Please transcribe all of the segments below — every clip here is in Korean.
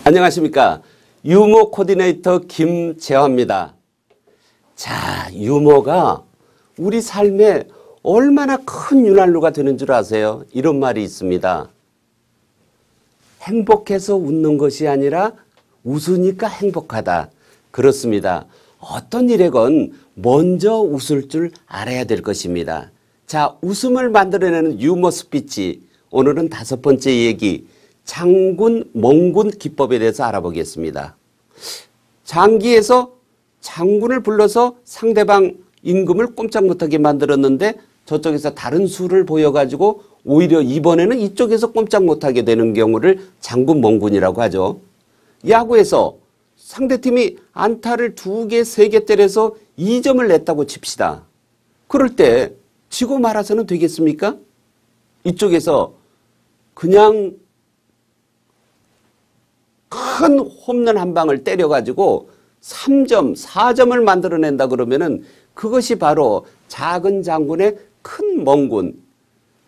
안녕하십니까. 유머 코디네이터 김재화입니다. 자, 유머가 우리 삶에 얼마나 큰 윤활유가 되는 줄 아세요? 이런 말이 있습니다. 행복해서 웃는 것이 아니라 웃으니까 행복하다. 그렇습니다. 어떤 일에건 먼저 웃을 줄 알아야 될 것입니다. 자, 웃음을 만들어내는 유머 스피치. 오늘은 5번째 얘기. 장군, 멍군 기법에 대해서 알아보겠습니다. 장기에서 장군을 불러서 상대방 임금을 꼼짝 못하게 만들었는데 저쪽에서 다른 수를 보여가지고 오히려 이번에는 이쪽에서 꼼짝 못하게 되는 경우를 장군, 멍군이라고 하죠. 야구에서 상대팀이 안타를 2개, 3개 때려서 2점을 냈다고 칩시다. 그럴 때 지고 말아서는 되겠습니까? 이쪽에서 그냥 큰 홈런 한 방을 때려가지고 3점, 4점을 만들어낸다 그러면은 그것이 바로 작은 장군의 큰 멍군,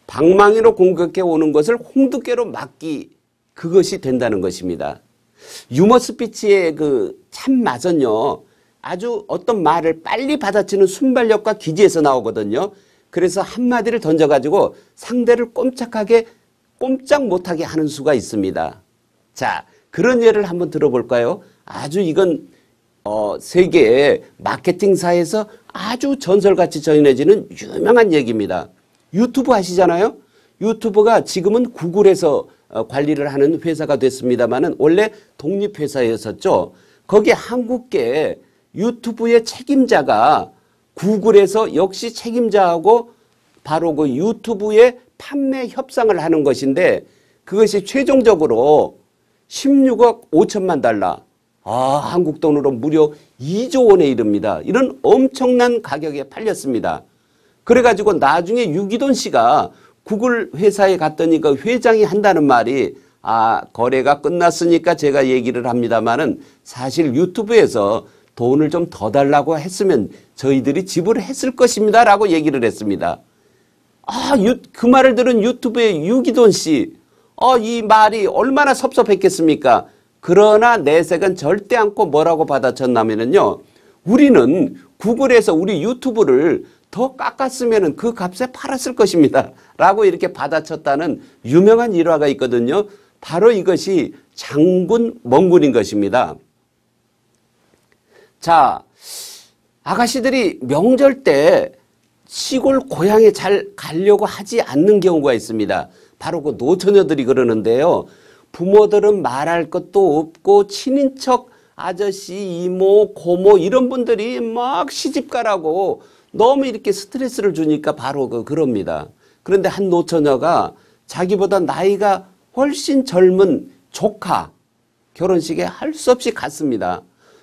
방망이로 공격해 오는 것을 홍두깨로 막기, 그것이 된다는 것입니다. 유머 스피치의 그 참맛은요, 아주 어떤 말을 빨리 받아치는 순발력과 기지에서 나오거든요. 그래서 한마디를 던져가지고 상대를 꼼짝 못하게 하는 수가 있습니다. 자, 그런 예를 한번 들어볼까요? 아주 이건 세계의 마케팅사에서 아주 전설같이 전해지는 유명한 얘기입니다. 유튜브 아시잖아요? 유튜브가 지금은 구글에서 관리를 하는 회사가 됐습니다만은 원래 독립회사였었죠. 거기에 한국계 유튜브의 책임자가 구글에서 역시 책임자하고 바로 그 유튜브의 판매 협상을 하는 것인데 그것이 최종적으로 16억 5천만 달러, 한국 돈으로 무려 2조 원에 이릅니다. 이런 엄청난 가격에 팔렸습니다. 그래가지고 나중에 유기돈 씨가 구글 회사에 갔더니 그 회장이 한다는 말이 거래가 끝났으니까 제가 얘기를 합니다만은 사실 유튜브에서 돈을 좀 더 달라고 했으면 저희들이 지불했을 것입니다 라고 얘기를 했습니다. 그 말을 들은 유튜브의 유기돈 씨, 이 말이 얼마나 섭섭했겠습니까? 그러나 내색은 절대 않고 뭐라고 받아쳤냐면요. 우리는 구글에서 우리 유튜브를 더 깎았으면 그 값에 팔았을 것입니다. 라고 이렇게 받아쳤다는 유명한 일화가 있거든요. 바로 이것이 장군, 멍군인 것입니다. 자, 아가씨들이 명절 때 시골 고향에 잘 가려고 하지 않는 경우가 있습니다. 바로 그 노처녀들이 그러는데요. 부모들은 말할 것도 없고 친인척 아저씨, 이모, 고모 이런 분들이 막 시집가라고 너무 이렇게 스트레스를 주니까 바로 그럽니다. 그런데 한 노처녀가 자기보다 나이가 훨씬 젊은 조카 결혼식에 할 수 없이 갔습니다.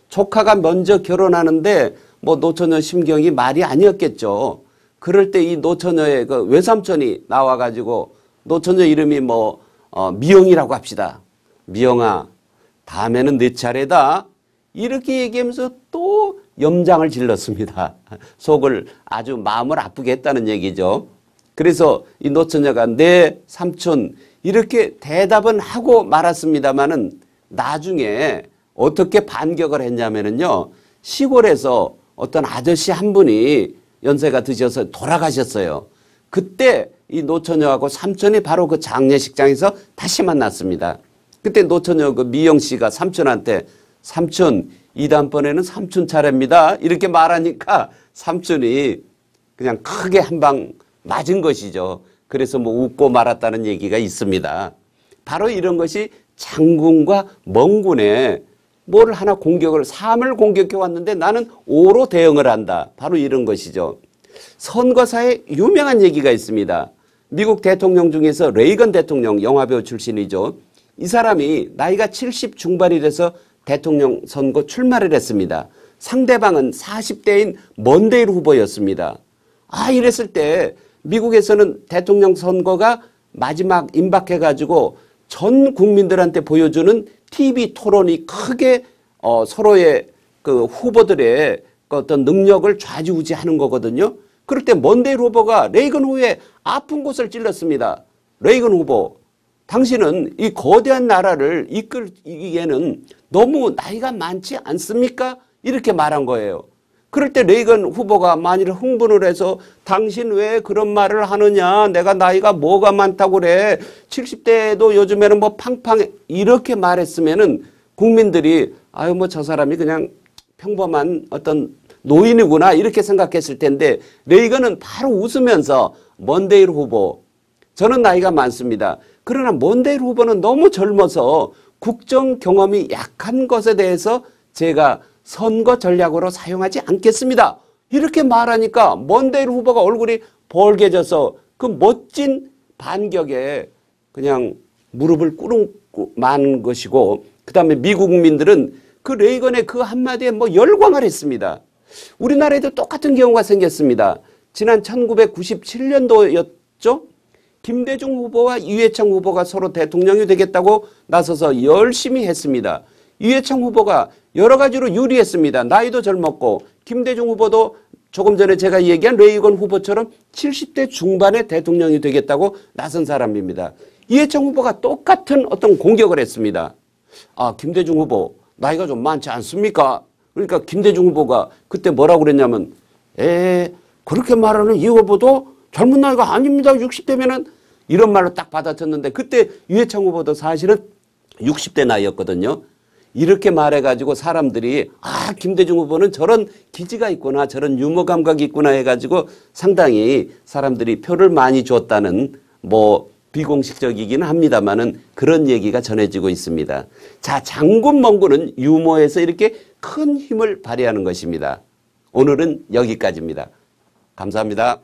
조카가 먼저 결혼하는데 뭐 노처녀 심경이 말이 아니었겠죠. 그럴 때 이 노처녀의 그 외삼촌이 나와가지고 노처녀 이름이 미영이라고 합시다. 미영아, 다음에는 내 차례다. 이렇게 얘기하면서 또 염장을 질렀습니다. 속을 아주 마음을 아프게 했다는 얘기죠. 그래서 이 노처녀가 내 삼촌 이렇게 대답은 하고 말았습니다마는 나중에 어떻게 반격을 했냐면요. 시골에서 어떤 아저씨 한 분이 연세가 드셔서 돌아가셨어요. 그때 이 노처녀하고 삼촌이 바로 그 장례식장에서 다시 만났습니다. 그때 노처녀 그 미영 씨가 삼촌한테 삼촌 이 다음번에는 삼촌 차례입니다. 이렇게 말하니까 삼촌이 그냥 크게 한 방 맞은 것이죠. 그래서 웃고 말았다는 얘기가 있습니다. 바로 이런 것이 장군과 멍군의 뭘 하나 삶을 공격해 왔는데 나는 오로 대응을 한다. 바로 이런 것이죠. 선거사에 유명한 얘기가 있습니다. 미국 대통령 중에서 레이건 대통령 영화배우 출신이죠. 이 사람이 나이가 70 중반이 돼서 대통령 선거 출마를 했습니다. 상대방은 40대인 먼데일 후보였습니다. 이랬을 때 미국에서는 대통령 선거가 마지막 임박해가지고 전 국민들한테 보여주는 TV 토론이 크게 서로의 그 후보들의 어떤 능력을 좌지우지하는 거거든요. 그럴 때 먼데일 후보가 레이건 후에 아픈 곳을 찔렀습니다. 레이건 후보 당신은 이 거대한 나라를 이끌기에는 너무 나이가 많지 않습니까? 이렇게 말한 거예요. 그럴 때 레이건 후보가 만일 흥분을 해서 당신 왜 그런 말을 하느냐, 내가 나이가 뭐가 많다고 그래, 70대도 요즘에는 뭐 팡팡해, 이렇게 말했으면은 국민들이 아유 뭐 저 사람이 그냥 평범한 어떤 노인이구나 이렇게 생각했을 텐데, 레이건은 바로 웃으면서 먼데일 후보, 저는 나이가 많습니다. 그러나 먼데일 후보는 너무 젊어서 국정 경험이 약한 것에 대해서 제가 선거 전략으로 사용하지 않겠습니다. 이렇게 말하니까 먼데일 후보가 얼굴이 벌개져서 그 멋진 반격에 그냥 무릎을 꿇고 만 것이고, 그 다음에 미국 국민들은 그 레이건의 그 한마디에 뭐 열광을 했습니다. 우리나라에도 똑같은 경우가 생겼습니다. 지난 1997년도였죠. 김대중 후보와 이회창 후보가 서로 대통령이 되겠다고 나서서 열심히 했습니다. 이회창 후보가 여러 가지로 유리했습니다. 나이도 젊었고, 김대중 후보도 조금 전에 제가 얘기한 레이건 후보처럼 70대 중반의 대통령이 되겠다고 나선 사람입니다. 이회창 후보가 똑같은 어떤 공격을 했습니다. 아, 김대중 후보 나이가 좀 많지 않습니까? 그러니까 김대중 후보가 그때 뭐라고 그랬냐면, 그렇게 말하는 이 후보도 젊은 나이가 아닙니다. 60대면은, 이런 말로 딱 받아쳤는데, 그때 이회창 후보도 사실은 60대 나이였거든요. 이렇게 말해가지고 사람들이 아, 김대중 후보는 저런 기지가 있구나, 저런 유머 감각이 있구나 해가지고 상당히 사람들이 표를 많이 줬다는, 뭐 비공식적이기는 합니다만은 그런 얘기가 전해지고 있습니다. 자, 장군 멍군은 유머에서 이렇게 큰 힘을 발휘하는 것입니다. 오늘은 여기까지입니다. 감사합니다.